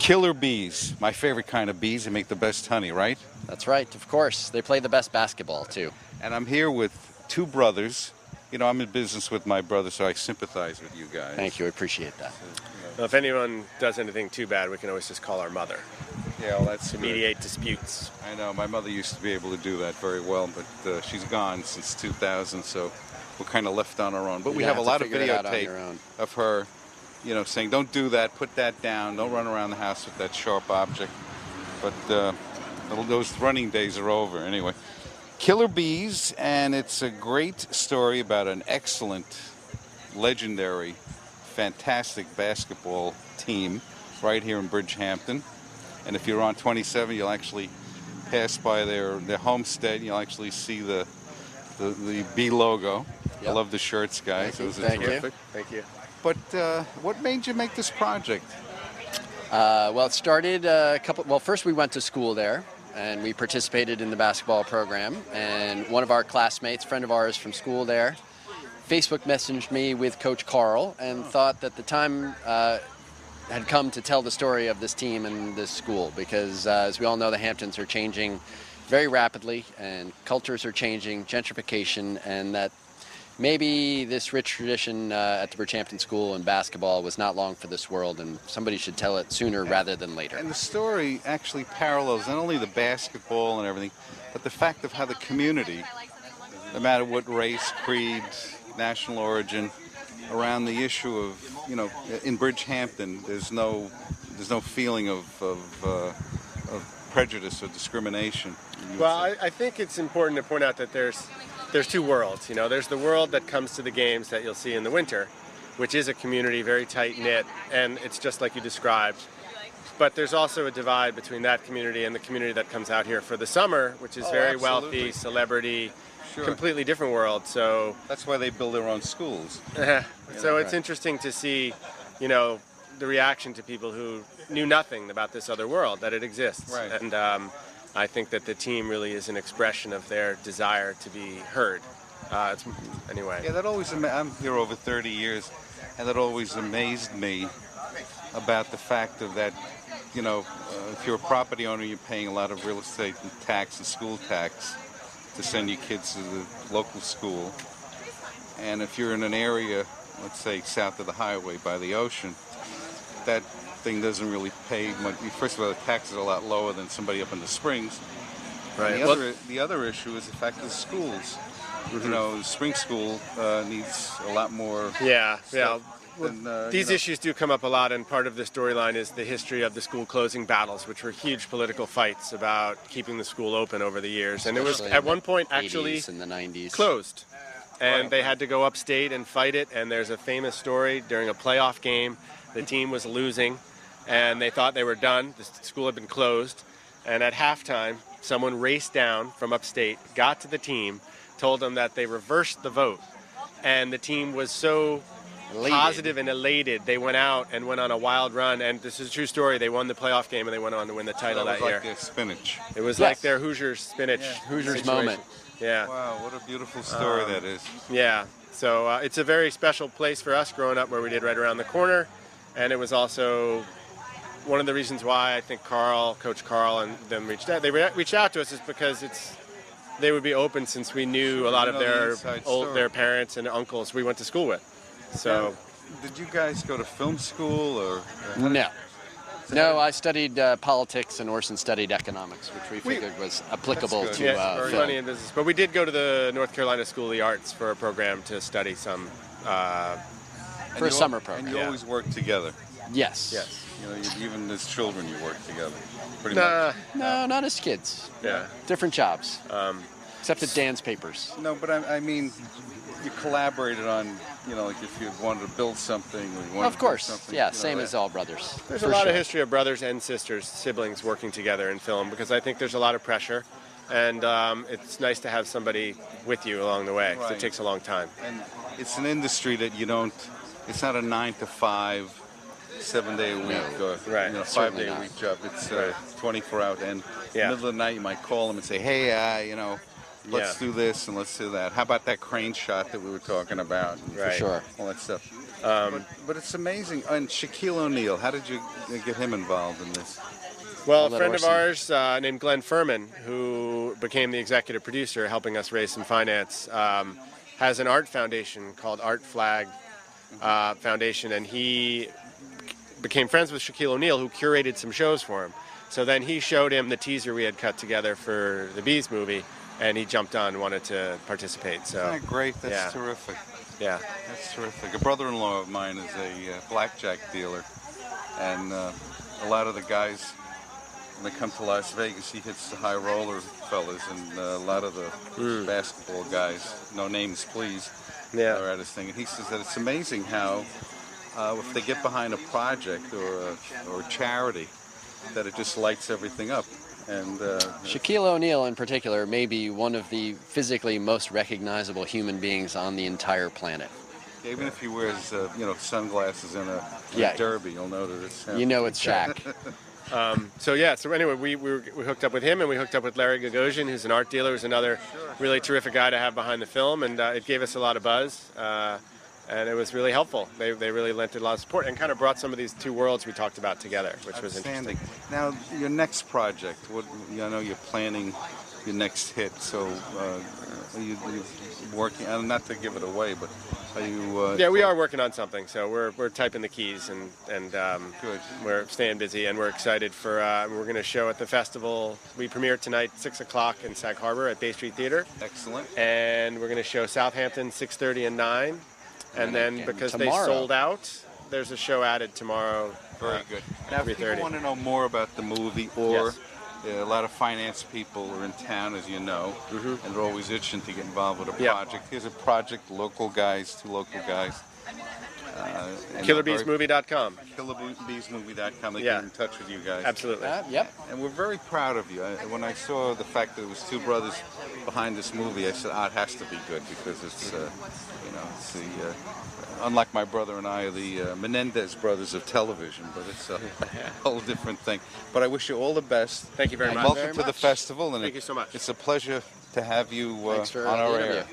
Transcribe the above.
Killer bees, my favorite kind of bees. They make the best honey, right? That's right, of course. They play the best basketball, too. And I'm here with two brothers. You know, I'm in business with my brother, so I sympathize with you guys. Thank you, I appreciate that. Well, if anyone does anything too bad, we can always just call our mother. Yeah, well, that's to mediate disputes. I know, my mother used to be able to do that very well, but she's gone since 2000, so we're kind of left on our own. But we have a lot of videotape of her, you know, saying, don't do that, put that down, don't run around the house with that sharp object. But those running days are over anyway. Killer Bees, and it's a great story about an excellent, legendary, fantastic basketball team right here in Bridgehampton. And if you're on 27, you'll actually pass by their homestead. You'll actually see the bee logo. Yep. I love the shirts, guys. Those are terrific. Thank you. But what made you make this project? Well, it started well, first we went to school there, and we participated in the basketball program. And one of our classmates, friend of ours from school there, Facebook messaged me with Coach Carl and thought that the time had come to tell the story of this team and this school, because as we all know, the Hamptons are changing very rapidly, and cultures are changing, gentrification, and that maybe this rich tradition at the Bridgehampton School and basketball was not long for this world, and somebody should tell it sooner rather than later. And the story actually parallels not only the basketball and everything, but the fact of how the community, no matter what race, creed, national origin, around the issue of, you know, in Bridgehampton, there's no feeling of prejudice or discrimination. Well, I think it's important to point out that there's two worlds. You know, there's the world that comes to the games that you'll see in the winter, which is a community very tight-knit, and it's just like you described. But there's also a divide between that community and the community that comes out here for the summer, which is very wealthy, celebrity, completely different world. So that's why they build their own schools. So it's interesting to see, you know, the reaction to people who knew nothing about this other world, that it exists. Right. And I think that the team really is an expression of their desire to be heard. Anyway. Yeah, that always, I'm here over 30 years, and that always amazed me about the fact of that, you know, if you're a property owner, you're paying a lot of real estate tax and school tax to send your kids to the local school. And if you're in an area, let's say south of the highway by the ocean, that thing doesn't really pay much. First of all, the taxes are a lot lower than somebody up in the Springs. Right. And the other issue is the fact of the schools. Mm-hmm. You know, the spring school needs a lot more. Yeah. These issues do come up a lot, and part of the storyline is the history of the school closing battles, which were huge political fights about keeping the school open over the years. And it was at one point actually in the 90s. Closed. And they had to go upstate and fight it, and there's a famous story during a playoff game. The team was losing, and they thought they were done. The school had been closed, and at halftime, someone raced down from upstate, got to the team, told them that they reversed the vote, and the team was so positive and elated. They went out and went on a wild run, and this is a true story. They won the playoff game, and they went on to win the title that year. It was like their spinach. It was like their Hoosiers spinach. Hoosiers moment. Yeah. Wow, what a beautiful story that is. Yeah. So it's a very special place for us growing up, where we did right around the corner, and it was also one of the reasons why I think Coach Carl and them reached out. They reached out to us is because they would be open, since we knew a lot of their parents and uncles we went to school with. So, did you guys go to film school or? No, I studied politics, and Orson studied economics, which we figured was applicable to film. Money in business. But we did go to the North Carolina School of the Arts for a program to study some. For a summer program. And you always work together. Yes. Yes. You know, even as children, you work together. Pretty much. No, not as kids. Yeah. Different jobs. Except at Dan's papers. No, but I mean, you collaborated on, you know, like if you wanted to build something. Or you wanted of course, to do something, yeah, same as all brothers. There's a lot of history of brothers and sisters, siblings working together in film, because I think there's a lot of pressure, and it's nice to have somebody with you along the way, because it takes a long time. And it's an industry that you don't, it's not a 9 to 5, 7-day a week, or 5-day a week job. It's 24 hour, and in the middle of the night you might call them and say, hey, you know, let's do this and let's do that. How about that crane shot that we were talking about? For sure. All that stuff. But it's amazing. And Shaquille O'Neal, how did you get him involved in this? Well, a friend of ours named Glenn Furman, who became the executive producer helping us raise some finance, has an art foundation called Art Flag Foundation, and he became friends with Shaquille O'Neal, who curated some shows for him. So then he showed him the teaser we had cut together for the Bees movie, and he jumped on and wanted to participate. So Isn't that great? That's terrific. Yeah. That's terrific. A brother-in-law of mine is a blackjack dealer, and a lot of the guys, when they come to Las Vegas, he hits the high roller fellas, and a lot of the basketball guys, no names please, are at his thing. And he says that it's amazing how if they get behind a project or charity, that it just lights everything up. And Shaquille O'Neal in particular may be one of the physically most recognizable human beings on the entire planet. Even if he wears sunglasses and a derby, you'll know that it's him. You know it's Shaq. So anyway, we hooked up with him, and we hooked up with Larry Gagosian, who's an art dealer, who's another really terrific guy to have behind the film, and it gave us a lot of buzz. And it was really helpful. They really lent a lot of support and kind of brought some of these two worlds we talked about together, which was interesting. Now, your next project, I know you're planning your next hit, so are you working, not to give it away, but are you... yeah, we are working on something, so we're typing the keys, and good. We're staying busy, and we're excited for, we're going to show at the festival. We premiere tonight, 6 o'clock in Sag Harbor at Bay Street Theater. Excellent. And we're going to show Southampton, 6:30 and 9. And then because they sold out, there's a show added tomorrow. Very good. Now, if people want to know more about the movie, or a lot of finance people are in town, as you know, and they're always itching to get involved with a project. Here's a project, local guys, two local guys. KillerBeesMovie.com. KillerBeesMovie.com. They get in touch with you guys. Absolutely. Yep. And we're very proud of you. When I saw the fact that it was two brothers behind this movie, I said, it has to be good, because it's, it's the, unlike my brother and I, are the Menendez brothers of television, but it's a whole different thing. But I wish you all the best. Thank you very much. Welcome to the festival. And thank you so much. It's a pleasure to have you on our air.